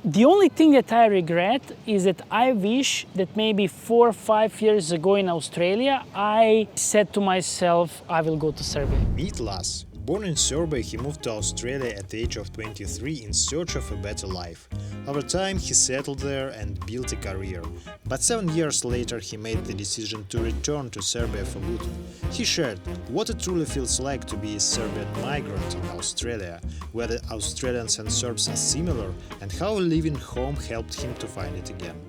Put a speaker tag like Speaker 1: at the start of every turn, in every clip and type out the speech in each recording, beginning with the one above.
Speaker 1: The only thing that I regret is that I wish that maybe 4 or 5 years ago in Australia, I said to myself, I will go to Serbia.
Speaker 2: Meet Lazz. Born in Serbia, he moved to Australia at the age of 23 in search of a better life. Over time, he settled there and built a career. But 7 years later, he made the decision to return to Serbia for good. He shared what it truly feels like to be a Serbian migrant in Australia, whether Australians and Serbs are similar, and how living home helped him to find it again.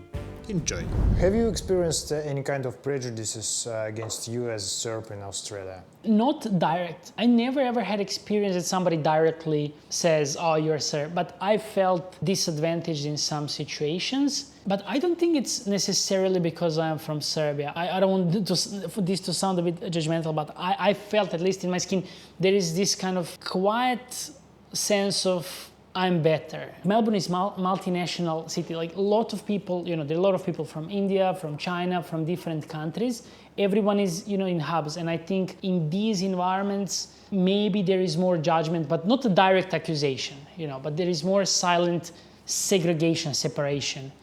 Speaker 2: Enjoy!
Speaker 3: Have you experienced any kind of prejudices against you as a Serb in Australia?
Speaker 1: Not direct. I never ever had experience that somebody directly says, oh, you're Serb. But I felt disadvantaged in some situations. But I don't think it's necessarily because I'm from Serbia. I don't want for this to sound a bit judgmental, but I felt, at least in my skin, there is this kind of quiet sense of I'm better. Melbourne is multinational city. Like a lot of people, there are a lot of people from India, from China, from different countries. Everyone is, in hubs. And I think in these environments, maybe there is more judgment, but not a direct accusation, but there is more silent segregation, separation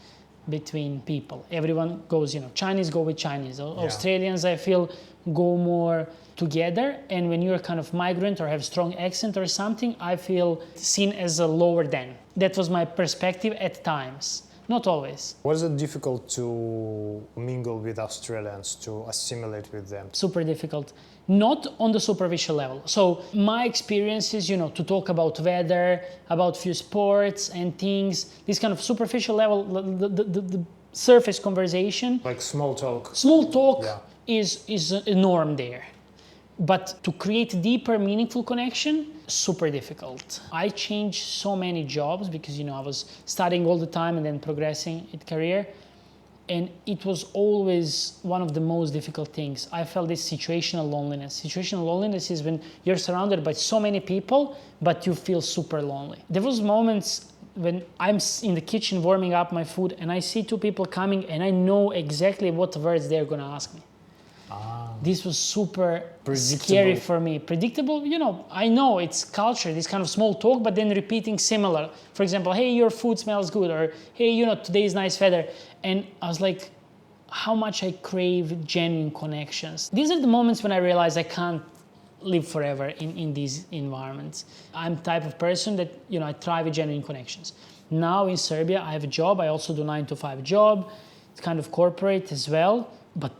Speaker 1: between people. Everyone goes, Chinese go with Chinese. Australians, I feel, go more together, and when you're kind of migrant or have strong accent or something, I feel seen as a lower than. That was my perspective at times, not always.
Speaker 3: Was it difficult to mingle with Australians, to assimilate with them?
Speaker 1: Super difficult, not on the superficial level. So my experience is, to talk about weather, about few sports and things, this kind of superficial level, the surface conversation.
Speaker 3: Like small talk.
Speaker 1: Small talk is a norm there. But to create deeper, meaningful connection, super difficult. I changed so many jobs because, I was studying all the time and then progressing in career. And it was always one of the most difficult things. I felt this situational loneliness. Situational loneliness is when you're surrounded by so many people, but you feel super lonely. There was moments when I'm in the kitchen warming up my food and I see two people coming and I know exactly what words they're gonna ask me. This was super scary for me. Predictable, I know it's culture, this kind of small talk, but then repeating similar. For example, hey, your food smells good, or hey, today is nice weather. And I was like, how much I crave genuine connections. These are the moments when I realize I can't live forever in these environments. I'm the type of person that, I thrive with genuine connections. Now in Serbia, I have a job. I also do 9-to-5 job. It's kind of corporate as well, but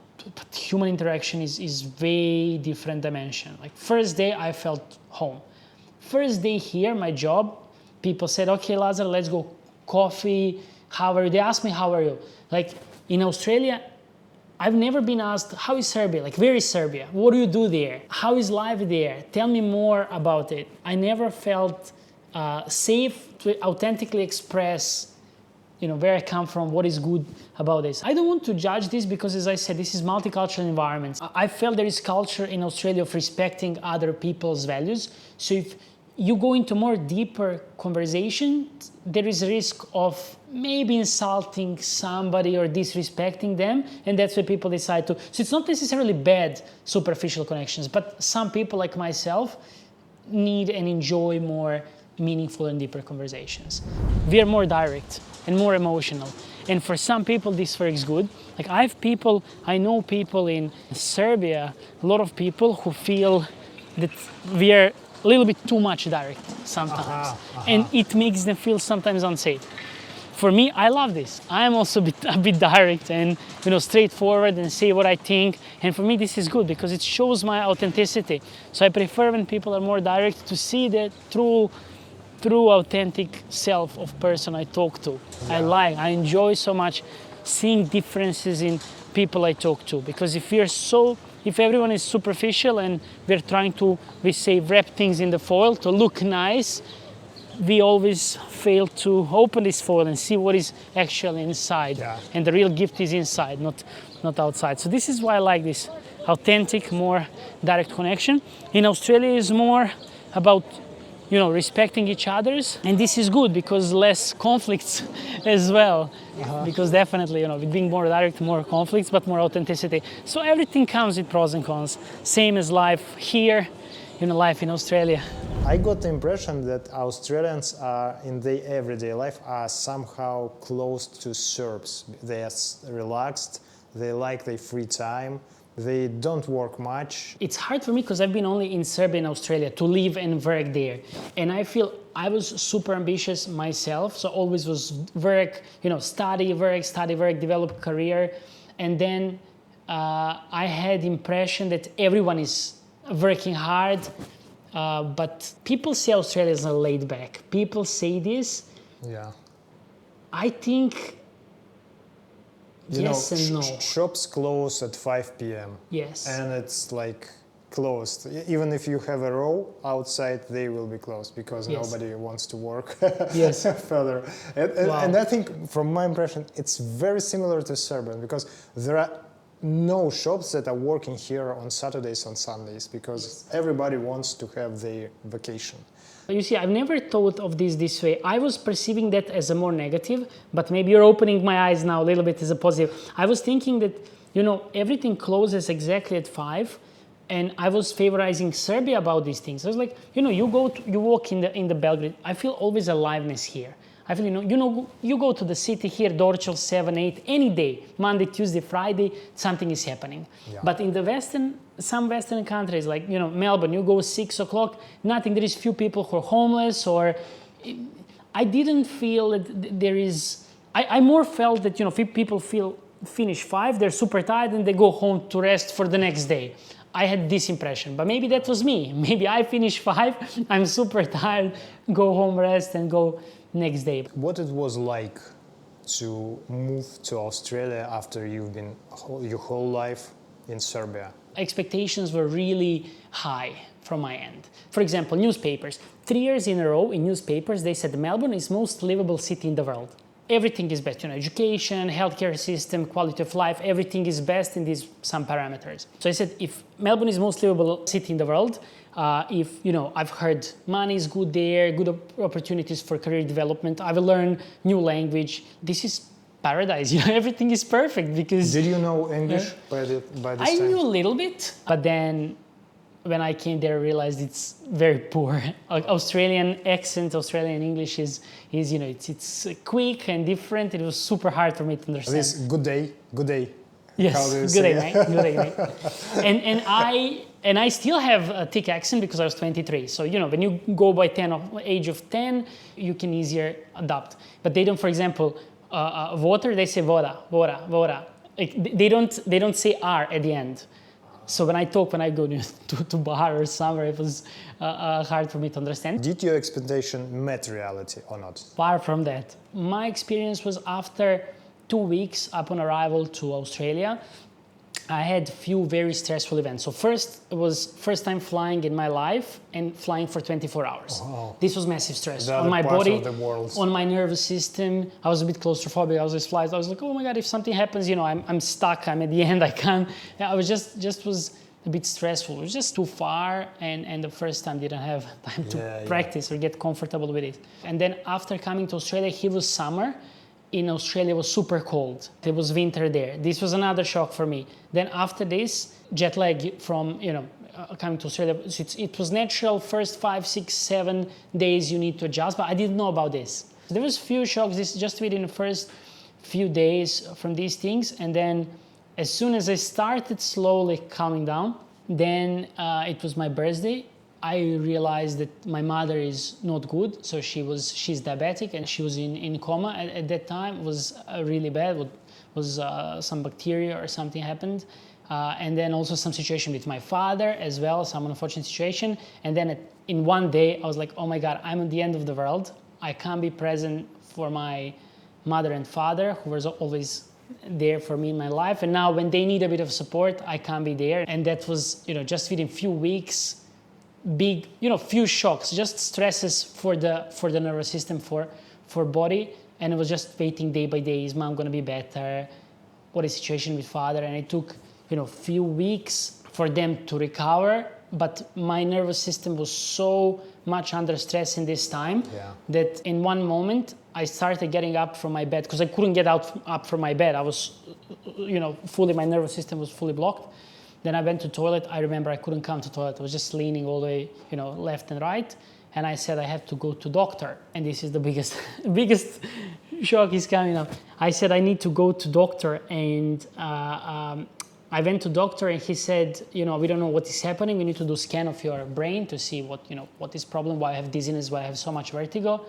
Speaker 1: human interaction is way different dimension. Like first day I felt home. First day here, my job, people said, okay, Lazz, let's go coffee. How are you? They asked me, how are you? Like in Australia, I've never been asked, how is Serbia? Like, where is Serbia? What do you do there? How is life there? Tell me more about it. I never felt safe to authentically express where I come from, what is good about this. I don't want to judge this because, as I said, this is multicultural environments. I felt there is culture in Australia of respecting other people's values. So if you go into more deeper conversation, there is a risk of maybe insulting somebody or disrespecting them, and that's where people decide to. So it's not necessarily bad superficial connections, but some people like myself need and enjoy more meaningful and deeper conversations. We are more direct and more emotional. And for some people, this works good. Like I know people in Serbia, a lot of people who feel that we are a little bit too much direct sometimes. And it makes them feel sometimes unsafe. For me, I love this. I'm also a bit direct and straightforward and say what I think. And for me, this is good because it shows my authenticity. So I prefer when people are more direct to see the true authentic self of person I talk to. I enjoy so much seeing differences in people I talk to, because if everyone is superficial and we're trying to, wrap things in the foil to look nice, we always fail to open this foil and see what is actually inside. And the real gift is inside, not outside. So this is why I like this authentic, more direct connection. In Australia is more about respecting each other's, and this is good because less conflicts as well. Because definitely, with being more direct, more conflicts, but more authenticity. So everything comes with pros and cons. Same as life here. life in Australia?
Speaker 3: I got the impression that Australians are, in their everyday life, are somehow close to Serbs. They are relaxed, they like their free time, they don't work much.
Speaker 1: It's hard for me because I've been only in Serbia and Australia to live and work there. And I feel I was super ambitious myself. So always was work, study, work, develop career. And then I had impression that everyone is working hard. But people say Australians are laid back. People say this.
Speaker 3: Yeah.
Speaker 1: I think yes and no.
Speaker 3: Shops close at 5 p.m.
Speaker 1: Yes.
Speaker 3: And it's like closed. Even if you have a row outside, they will be closed because
Speaker 1: Yes.
Speaker 3: nobody wants to work
Speaker 1: Yes.
Speaker 3: further.
Speaker 1: Wow.
Speaker 3: And I think, from my impression, it's very similar to Serbia because there are no shops that are working here on Saturdays and Sundays because everybody wants to have their vacation.
Speaker 1: You see, I've never thought of this way. I was perceiving that as a more negative, but maybe you're opening my eyes now a little bit as a positive. I was thinking that, everything closes exactly at 5, and I was favorizing Serbia about these things. I was like, you walk in the Belgrade. I feel always aliveness here. I feel, you go to the city here, Dorchel, 7, 8, any day, Monday, Tuesday, Friday, something is happening.
Speaker 3: Yeah.
Speaker 1: But in some Western countries, like, Melbourne, you go 6 o'clock, nothing, there is few people who are homeless, or I didn't feel that there is, I more felt that, people finish 5, they're super tired and they go home to rest for the next day. I had this impression, but maybe that was me. Maybe I finish 5, I'm super tired, go home, rest, and go next day.
Speaker 3: What it was like to move to Australia after you've been your whole life in Serbia?
Speaker 1: Expectations were really high from my end. For example, newspapers. 3 years in a row in newspapers, they said Melbourne is most livable city in the world. Everything is best, education, healthcare system, quality of life, everything is best in these some parameters. So I said, if Melbourne is most livable city in the world, if, I've heard money is good there, good opportunities for career development, I will learn new language. This is paradise, everything is perfect because...
Speaker 3: Did you know English by this
Speaker 1: I
Speaker 3: time?
Speaker 1: knew a little bit, but then when I came there, I realized it's very poor. Australian accent, Australian English is it's quick and different. It was super hard for me to understand.
Speaker 3: This good day.
Speaker 1: Yes,
Speaker 3: How do you
Speaker 1: good
Speaker 3: say
Speaker 1: day,
Speaker 3: it?
Speaker 1: mate. Good day, mate. And I still have a thick accent because I was 23. So when you go by age of 10, you can easier adapt. But they don't, for example, water, they say voda. They don't say R at the end. So when I go to bar or somewhere, it was hard for me to understand.
Speaker 3: Did your expectation met reality or not?
Speaker 1: Far from that. My experience was after 2 weeks upon arrival to Australia, I had few very stressful events. So first, it was first time flying in my life and flying for 24 hours.
Speaker 3: Wow.
Speaker 1: This was massive stress
Speaker 3: The
Speaker 1: on
Speaker 3: other
Speaker 1: my
Speaker 3: part
Speaker 1: body,
Speaker 3: of the world.
Speaker 1: on my nervous system. I was a bit claustrophobic. I was just flight. I was like, oh my God, if something happens, I'm stuck. I'm at the end. I can't. I was just was a bit stressful. It was just too far, and the first time didn't have time to practice or get comfortable with it. And then after coming to Australia, it was summer. In Australia, it was super cold. There was winter there. This was another shock for me. Then after this, jet lag from, coming to Australia, it was natural. First 5, 6, 7 days you need to adjust, but I didn't know about this. There was few shocks, this just within the first few days from these things. And then as soon as I started slowly calming down, then it was my birthday. I realized that my mother is not good, so she's diabetic and she was in coma at that time. It was really bad. Was some bacteria or something happened, and then also some situation with my father as well, some unfortunate situation. And then in one day, I was like, oh my God, I'm at the end of the world. I can't be present for my mother and father, who was always there for me in my life. And now when they need a bit of support, I can't be there. And that was, just within few weeks. Big, few shocks, just stresses for the nervous system, for body, and it was just waiting day by day. Is mom gonna be better? What is the situation with father? And it took, few weeks for them to recover. But my nervous system was so much under stress in this time that in one moment I started getting up from my bed because I couldn't get up from my bed. I was, my nervous system was fully blocked. Then I went to toilet. I remember I couldn't come to toilet. I was just leaning all the way, left and right. And I said I have to go to doctor. And this is the biggest, biggest shock is coming up. I said I need to go to doctor, and I went to doctor, and he said, we don't know what is happening. We need to do scan of your brain to see what is problem, why I have dizziness, why I have so much vertigo.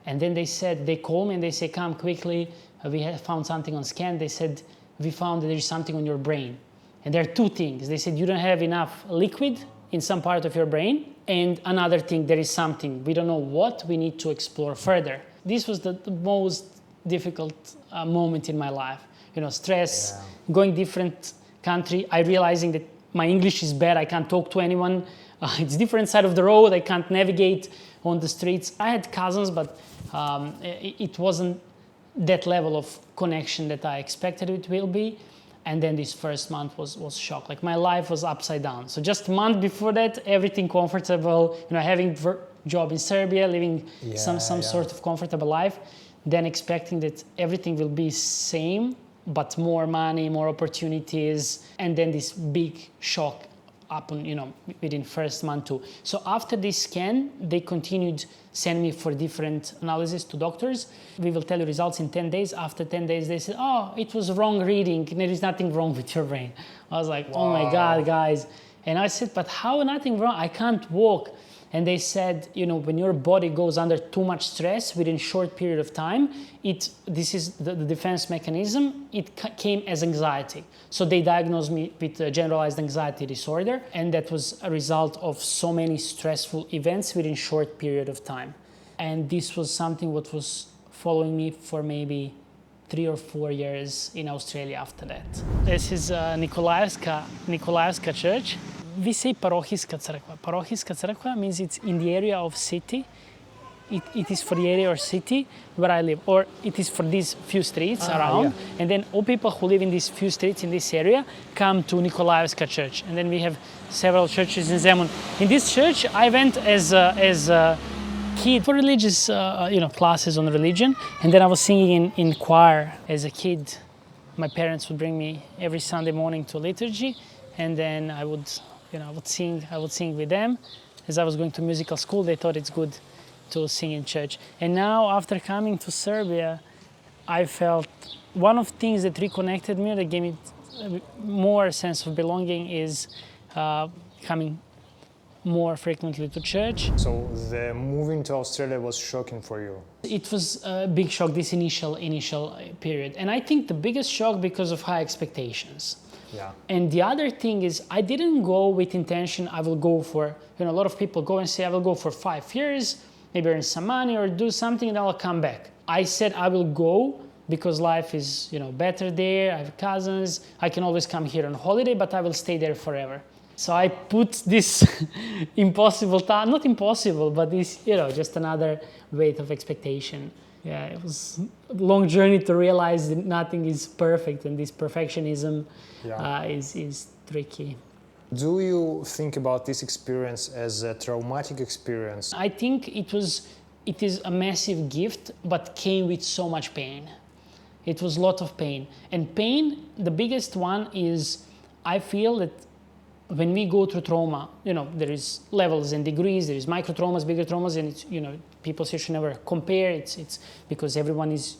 Speaker 1: And then they called me and they say, come quickly. We have found something on scan. They said, we found that there's something on your brain. And there are two things. They said, you don't have enough liquid in some part of your brain. And another thing, there is something. We don't know what. We need to explore further. This was the most difficult moment in my life. Stress, going different country. I realizing that my English is bad. I can't talk to anyone. It's different side of the road. I can't navigate on the streets. I had cousins, but it wasn't that level of connection that I expected it will be. And then this first month was shock. Like my life was upside down. So just a month before that, everything comfortable, having job in Serbia, living some sort of comfortable life, then expecting that everything will be same, but more money, more opportunities, and then this big shock happen, within first month too. So after this scan, they continued sending me for different analysis to doctors. We will tell you results in 10 days. After 10 days, they said, oh, it was wrong reading. There is nothing wrong with your brain. I was like, wow. Oh my God, guys. And I said, but how nothing wrong? I can't walk. And they said, when your body goes under too much stress within a short period of time, this is the defense mechanism, it came as anxiety. So they diagnosed me with a generalized anxiety disorder, and that was a result of so many stressful events within a short period of time. And this was something what was following me for maybe 3 or 4 years in Australia after that. This is Nikolaevska church. We say parohijska crkva. Parohijska crkva means it's in the area of city. It is for the area or city where I live, or it is for these few streets around. Yeah. And then all people who live in these few streets in this area come to Nikolaevska church. And then we have several churches in Zemun. In this church, I went as a kid for religious, classes on religion. And then I was singing in choir as a kid. My parents would bring me every Sunday morning to liturgy, and then I would sing with them. As I was going to musical school, they thought it's good to sing in church. And now, after coming to Serbia, I felt one of the things that reconnected me, that gave me more sense of belonging, is coming more frequently to church.
Speaker 3: So the moving to Australia was shocking for you?
Speaker 1: It was a big shock, this initial period. And I think the biggest shock because of high expectations.
Speaker 3: Yeah.
Speaker 1: And the other thing is, I didn't go with intention, I will go for, a lot of people go and say, I will go for 5 years, maybe earn some money or do something, and I will come back. I said I will go because life is, better there. I have cousins. I can always come here on holiday, but I will stay there forever. So I put this impossible time, not impossible, but this, just another weight of expectation. Yeah, it was a long journey to realize that nothing is perfect, and this perfectionism is tricky.
Speaker 3: Do you think about this experience as a traumatic experience?
Speaker 1: I think it is a massive gift, but came with so much pain. It was a lot of pain. And pain, the biggest one is, I feel that when we go through trauma, there is levels and degrees, there is micro traumas, bigger traumas, and it's, people should never compare. It's because everyone is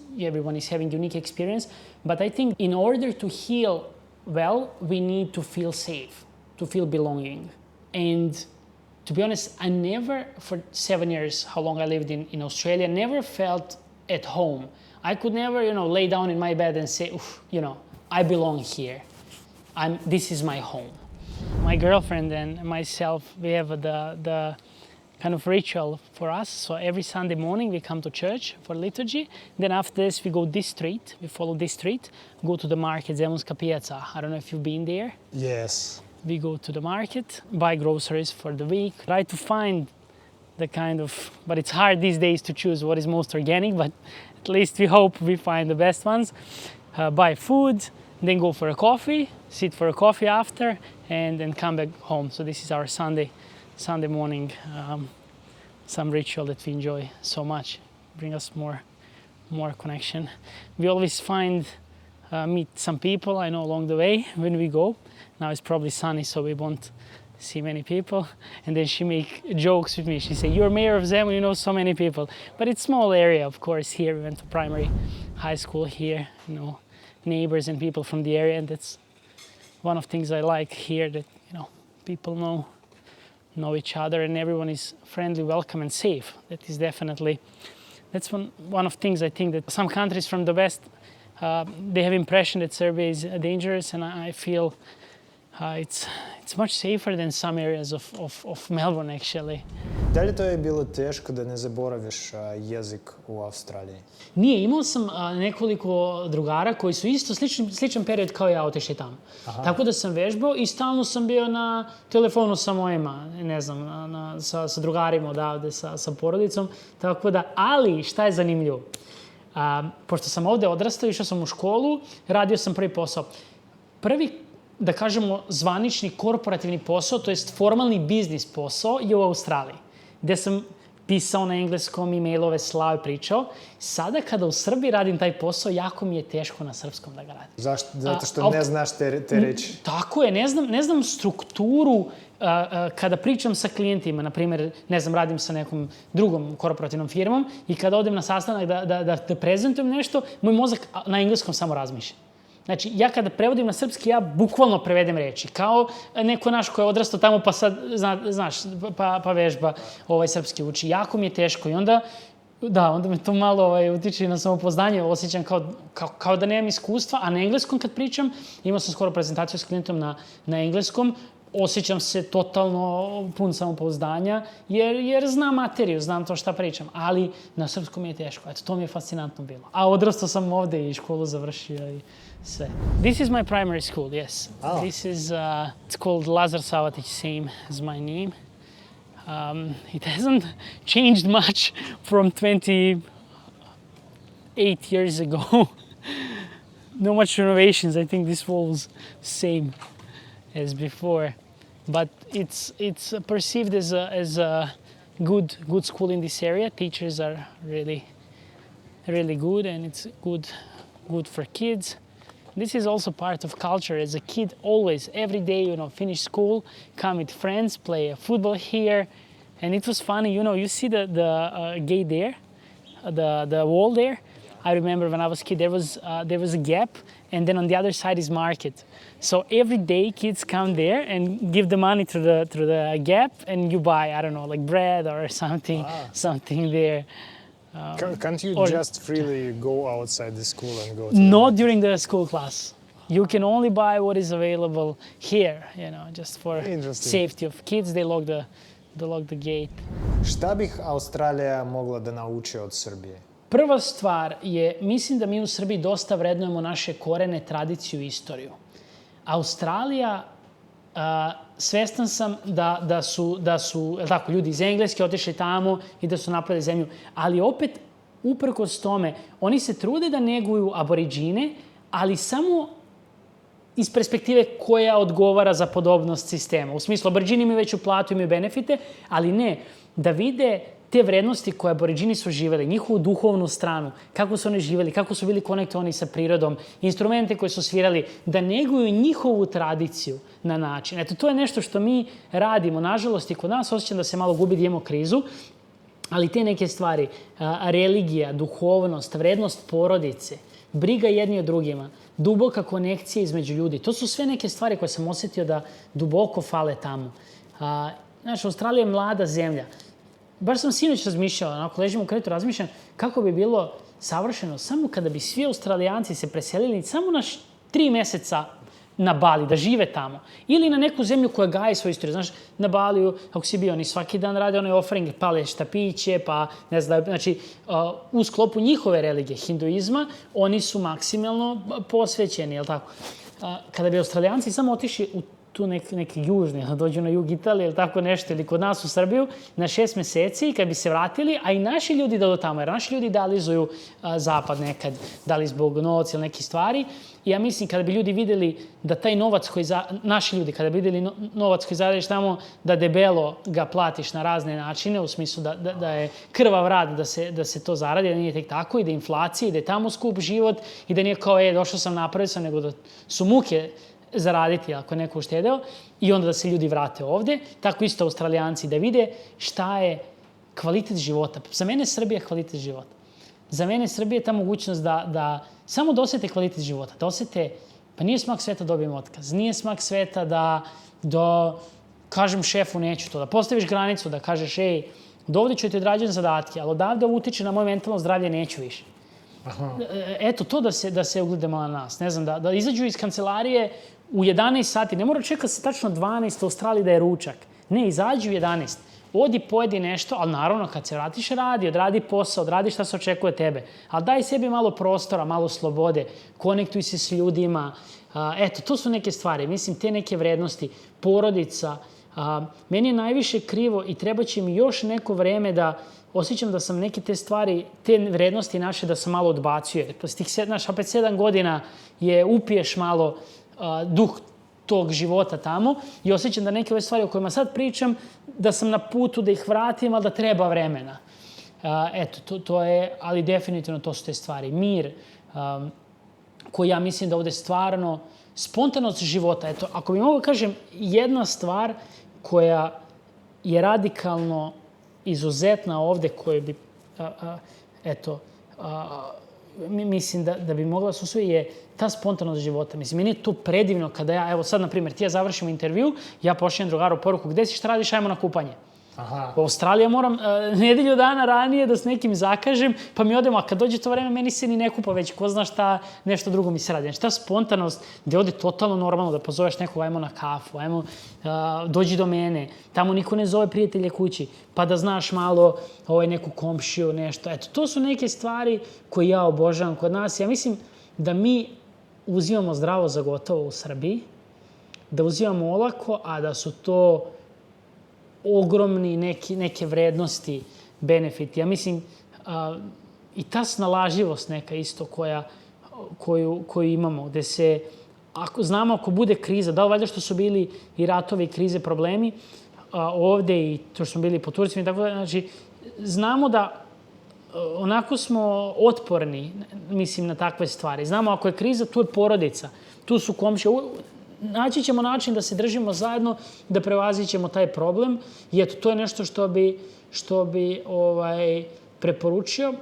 Speaker 1: having unique experience. But I think in order to heal well, we need to feel safe, to feel belonging. And to be honest, I never, for 7 years, how long I lived in Australia, never felt at home. I could never, lay down in my bed and say, I belong here. This is my home. My girlfriend and myself, we have the kind of ritual for us. So every Sunday morning we come to church for liturgy. Then after this we go this street, we follow this street, go to the market, Zemunska pijaca. I don't know if you've been there.
Speaker 3: Yes.
Speaker 1: We go to the market, buy groceries for the week, try to find the kind of, but it's hard these days to choose what is most organic, but at least we hope we find the best ones. Buy food, then go for a coffee, sit for a coffee after, and then come back home. So this is our Sunday morning, some ritual that we enjoy so much, bring us more connection. We always find meet some people I know along the way when we go. Now it's probably sunny, so we won't see many people. And then she make jokes with me. She say, "You're mayor of Zemun, you know so many people." But it's small area, of course. Here we went to primary, high school here, neighbors and people from the area, and that's one of the things I like here, that people know each other and everyone is friendly, welcome, and safe. That is definitely one of the things I think that some countries from the West they have impression that Serbia is dangerous, and I feel it's much safer than some areas of Melbourne actually.
Speaker 3: Da li to je bilo teško da ne zaboraviš jezik u Australiji?
Speaker 1: Nije, imao sam nekoliko drugara koji su isto sličan period kao ja otišli tamo. Tako da sam vežbao i stalno sam bio na telefonu sa mojima, ne znam, sa drugarima odavde, sa porodicom. Tako da, ali šta je zanimljivo? Pošto sam ovde odrastao, išao sam u školu, radio sam prvi posao. Prvi, da kažemo, zvanični korporativni posao, to jest formalni biznis posao, je u Australiji, gde sam pisao na engleskom, e-mailove slao i pričao. Sada kada u Srbiji radim taj posao, jako mi je teško na srpskom da ga radim.
Speaker 3: Zašto? Zato što ne znaš te reči.
Speaker 1: Tako je, ne znam strukturu kada pričam sa klijentima, na primjer, ne znam, radim sa nekom drugom korporativnom firmom i kada odem na sastanak da prezentujem nešto, moj mozak na engleskom samo razmišlja. Znači, ja kada prevodim na srpski, ja bukvalno prevedem reči. Kao neko naš ko je odrastao tamo pa sad, znaš, pa vežba srpski uči. Jako mi je teško i onda me to malo utiče na samopouzdanje. Osjećam kao da nemam iskustva, a na engleskom kad pričam, imao sam skoro prezentaciju s klijentom na engleskom, osjećam se totalno pun samopouzdanja, jer znam materiju, znam to šta pričam, ali na srpskom je teško. Eto, to mi je fascinantno bilo. A odrastao sam ovde i školu završio i sve. This is my primary school, yes.
Speaker 3: Oh.
Speaker 1: This is, it's called Lazz, same as my name. It hasn't changed much from 28 years ago. No much renovations. I think this wall was same as before, but it's perceived as a good school in this area. Teachers are really good, and it's good for kids. This is also part of culture. As a kid, always, every day, finish school, come with friends, play football here, and it was funny. You see the gate there, the wall there. I remember when I was a kid, there was a gap, and then on the other side is market. So every day, kids come there and give the money through the gap, and you buy, I don't know, like bread or something there.
Speaker 3: Can't you just freely go outside the school and go to
Speaker 1: Not during the school class. You can only buy what is available here, just for safety of kids. They lock the gate.
Speaker 3: Šta bih Australija mogla da nauči od Srbije?
Speaker 1: Prva stvar je, mislim da mi u Srbiji dosta vrednujemo naše korene, tradiciju i istoriju. Australija, svestan sam da su ljudi iz Engleske otišli tamo i da su napravili zemlju, ali opet, uprkos tome, oni se trude da neguju aboriđine, ali samo iz perspektive koja odgovara za podobnost sistema. U smislu, aboriđini imaju veću platu, imaju benefite, ali ne, da vide te vrednosti koje aboriđini su živeli, njihovu duhovnu stranu, kako su oni živeli, kako su bili konektovani sa prirodom, instrumente koje su svirali, da neguju njihovu tradiciju na način. Eto, to je nešto što mi radimo. Nažalost, i kod nas osjećam da se malo gubi, da imamo krizu, ali te neke stvari, religija, duhovnost, vrednost porodice, briga jedni o drugima, duboka konekcija između ljudi, to su sve neke stvari koje sam osjetio da duboko fale tamo. Znaš, Australija je mlada zemlja. Baš sam sinoć razmišljao, onako ležim u krevetu, razmišljam kako bi bilo savršeno samo kada bi svi Australijanci se preselili samo na 3 meseca na Bali, da žive tamo. Ili na neku zemlju koja gaje svoju istoriju. Znaš, na Baliju, ako si bio, oni svaki dan rade onaj offering, pale štapiće, pa ne znam, znači, u sklopu njihove religije, hinduizma, oni su maksimalno posvećeni, jel tako? Kada bi Australijanci samo otišli u tu neki južni, da dođu na jug Italije ili tako nešto, ili kod nas u Srbiju, na 6 meseci, kad bi se vratili, a i naši ljudi da do tamo, jer naši ljudi idealizuju zapad nekad, da li zbog novca ili nekih stvari. I ja mislim, kada bi ljudi videli da taj novac koji, naši ljudi, kada bi videli novac koji zaradiš tamo, da debelo ga platiš na razne načine, u smislu da je krvav rad da se to zaradi, da nije tek tako, i da je inflacija, i da je tamo skup život, i da nije kao, došao sam, napravio sam, nego da su muke zaraditi ako je neko uštedeo, i onda da se ljudi vrate ovde. Tako isto Australijanci, da vide šta je kvalitet života. Za mene Srbija je kvalitet života. Za mene Srbija je ta mogućnost da samo da osete kvalitet života, da osete, pa nije smak sveta da dobijem otkaz, nije smak sveta da kažem šefu neću to, da postaviš granicu, da kažeš do ovde ću ti odrađujem zadatke, ali odavde ovo utiče na moje mentalno zdravlje, neću više. Eto, to da se uglede malo na nas. Ne znam, da izađu iz kancelarije u 11 sati, ne mora čekati se tačno 12 u Australiji da je ručak. Ne, izađu u 11. Odi, pojedi nešto, ali naravno kad se vratiš radi, odradi posao, odradi šta se očekuje tebe. Ali daj sebi malo prostora, malo slobode, konektuj se s ljudima. Eto, to su neke stvari. Mislim, te neke vrednosti, porodica. Meni je najviše krivo i treba će mi još neko vreme da osjećam da sam neke te stvari, te vrednosti naše da sam malo odbacio. Posle tih 7 godina upiješ malo duh tog života tamo i osjećam da neke ove stvari o kojima sad pričam, da sam na putu da ih vratim, ali da treba vremena. Eto, to je, ali definitivno to su te stvari. Mir, koji ja mislim da ovde stvarno, spontanost života. Eto, ako bi mogu kažem jedna stvar koja je radikalno izuzetna ovde, koja bi, mislim da bi mogla se usvojiti, je ta spontanost života. Mislim, meni je to predivno kada evo sad, na primjer, ti ja završim intervju, ja pošaljem drugaru poruku, gde si, šta radiš, ajmo na kupanje. U Australiji moram nedelju dana ranije da s nekim zakažem, pa mi odemo, a kad dođe to vreme, meni se ni ne kupa već, ko zna šta, nešto drugo mi se radi. Znači, ta spontanost gde ovde totalno normalno da pozoveš nekog, ajmo na kafu, ajmo, dođi do mene, tamo niko ne zove prijatelje kući, pa da znaš malo neku komšiju, nešto. Eto, to su neke stvari koje ja obožavam kod nas. Ja mislim da mi uzimamo zdravo za gotovo u Srbiji, da uzimamo olako, a da su to ogromni neke vrednosti, benefiti. Ja mislim, i ta snalažljivost neka isto koju imamo, gde se, znamo ako bude kriza, da li valjda što su bili i ratovi, i krize, problemi, ovde i to što smo bili po Turcima i tako da, znači, znamo da onako smo otporni, mislim, na takve stvari. Znamo ako je kriza, tu je porodica, tu su komšije. Naći ćemo način da se držimo zajedno, da prevazićemo taj problem. I eto, to je nešto što bi preporučio.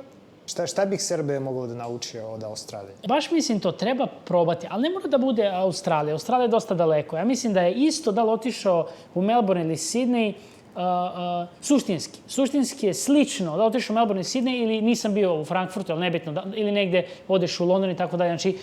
Speaker 3: Šta bih Srbije moglo da naučio od Australije? Baš
Speaker 1: mislim to treba probati, ali ne mora da bude Australija. Australija je dosta daleko. Ja mislim da je isto da li otišao u Melbourne ili Sydney, suštinski. Suštinski je slično da otišao u Melbourne i Sydney ili nisam bio u Frankfurtu, ali nebitno, ili negde odeš u London i tako dalje. Znači,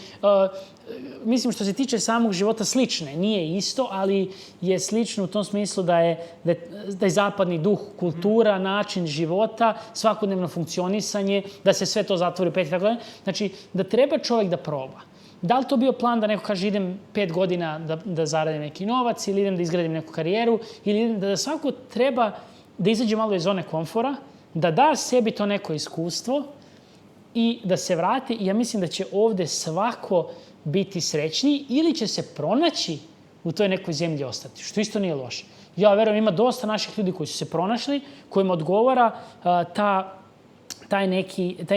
Speaker 1: mislim što se tiče samog života slične. Nije isto, ali je slično u tom smislu da je zapadni duh, kultura, način života, svakodnevno funkcionisanje, da se sve to zatvori pet i tako dalje. Znači, da treba čovjek da proba. Da li to bio plan da neko kaže idem 5 godina da zaradim neki novac ili idem da izgradim neku karijeru ili da svako treba da izađe malo iz zone komfora, da da sebi to neko iskustvo i da se vrati. I ja mislim da će ovde svako biti srećniji ili će se pronaći u toj nekoj zemlji ostati, što isto nije loše. Ja verujem ima dosta naših ljudi koji su se pronašli, kojima odgovara taj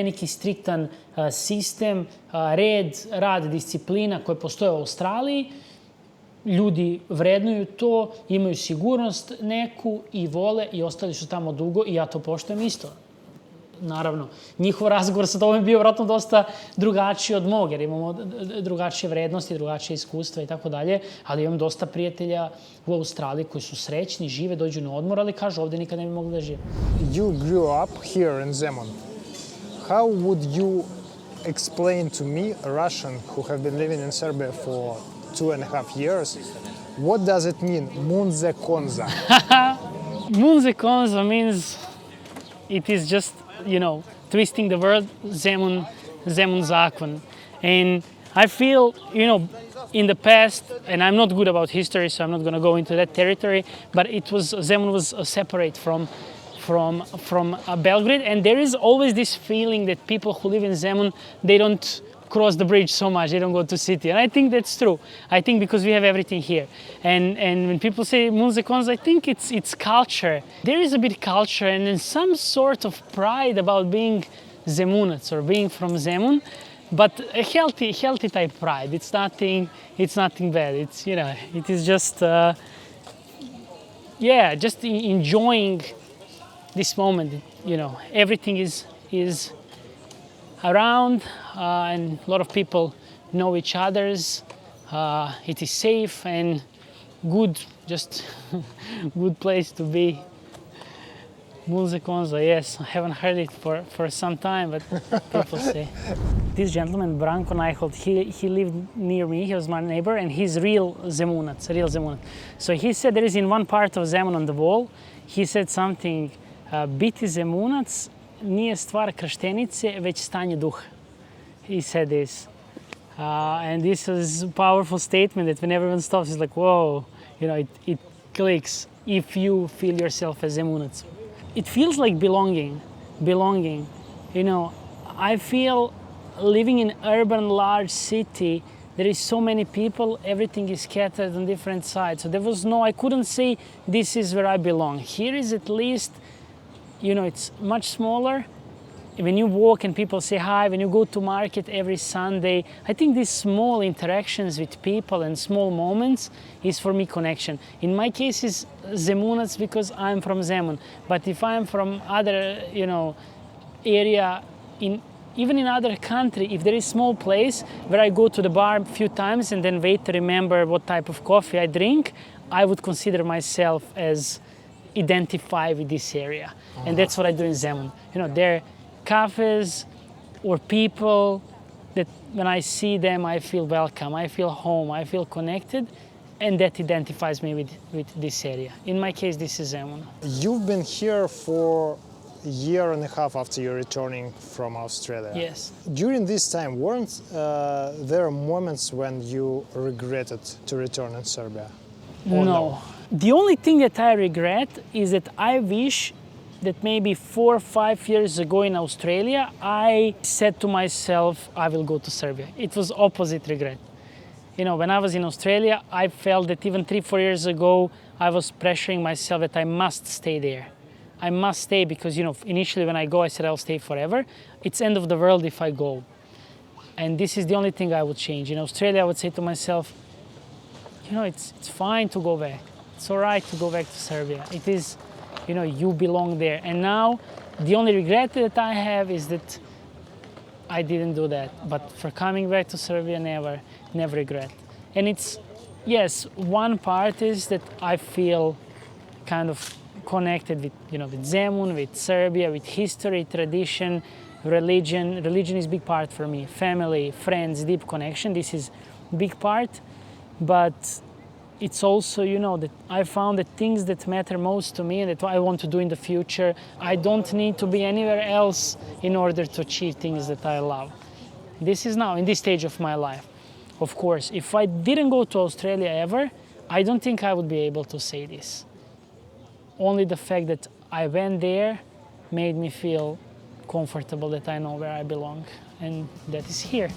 Speaker 1: neki striktan sistem, red, rad, disciplina koje postoje u Australiji. Ljudi vrednuju to, imaju sigurnost neku i vole i ostali su tamo dugo i ja to poštujem isto. Naravno, njihov razgovor sa tobom je bio vratno dosta drugačiji od mog, jer imamo drugačije vrednosti, drugačije iskustva i tako dalje, ali imam dosta prijatelja u Australiji koji su srećni, žive, dođu na odmor, ali kažu ovde nikad ne bi mogli da žive.
Speaker 3: You grew up here in Zemun. How would you explain to me, a Russian who have been living in Serbia for 2.5 years, what does it mean, Munze Konza?
Speaker 1: Munze Konza means it is just, twisting the word Zemun Zakon. And I feel, in the past, and I'm not good about history, so I'm not going to go into that territory, but Zemun was separate from Belgrade, and there is always this feeling that people who live in Zemun, they don't cross the bridge so much, they don't go to city, and I think that's true. I think because we have everything here, and when people say Muze Konza, I think it's culture. There is a bit culture and then some sort of pride about being Zemunac or being from Zemun, but a healthy type pride. It's nothing bad. It is just just enjoying this moment. Everything is around, and a lot of people know each other's. It is safe and good, just good place to be. Muze Konza, yes, I haven't heard it for some time, but people say. This gentleman, Branko Najholt, he lived near me, he was my neighbor, and he's real Zemunac. So he said there is in one part of Zemun on the wall, he said something, biti Zemunac nije stvar krštenice, već stanje duha. He said this. And this is a powerful statement that when everyone stops, it's like, whoa, it clicks if you feel yourself as Zemunac. It feels like belonging. I feel living in urban large city, there is so many people, everything is scattered on different sides. So I couldn't say this is where I belong. Here is at least, it's much smaller. When you walk and people say hi, when you go to market every Sunday, I think these small interactions with people and small moments is for me connection. In my case, it's Zemunac because I'm from Zemun. But if I'm from other, area, even in other country, if there is small place where I go to the bar a few times and then wait to remember what type of coffee I drink, I would consider myself as identify with this area. And that's what I do in Zemun. There cafes or people that when I see them, I feel welcome, I feel home, I feel connected, and that identifies me with this area. In my case, this is Zemun.
Speaker 3: You've been here for a year and a half after you're returning from Australia.
Speaker 1: Yes.
Speaker 3: During this time, weren't there moments when you regretted to return in Serbia? Or no?
Speaker 1: The only thing that I regret is that I wish that maybe 4 or 5 years ago in Australia, I said to myself, I will go to Serbia. It was opposite regret. When I was in Australia, I felt that even 3 or 4 years ago, I was pressuring myself that I must stay there. I must stay because, initially when I go, I said I'll stay forever. It's end of the world if I go. And this is the only thing I would change. In Australia, I would say to myself, it's fine to go back. It's all right to go back to Serbia. It is, you belong there. And now, the only regret that I have is that I didn't do that. But for coming back to Serbia, never regret. And it's, yes, one part is that I feel kind of connected with, with Zemun, with Serbia, with history, tradition, religion. Religion is a big part for me. Family, friends, deep connection. This is a big part. But it's also, that I found that things that matter most to me and that I want to do in the future, I don't need to be anywhere else in order to achieve things that I love. This is now, in this stage of my life. Of course, if I didn't go to Australia ever, I don't think I would be able to say this. Only the fact that I went there made me feel comfortable that I know where I belong, and that is here.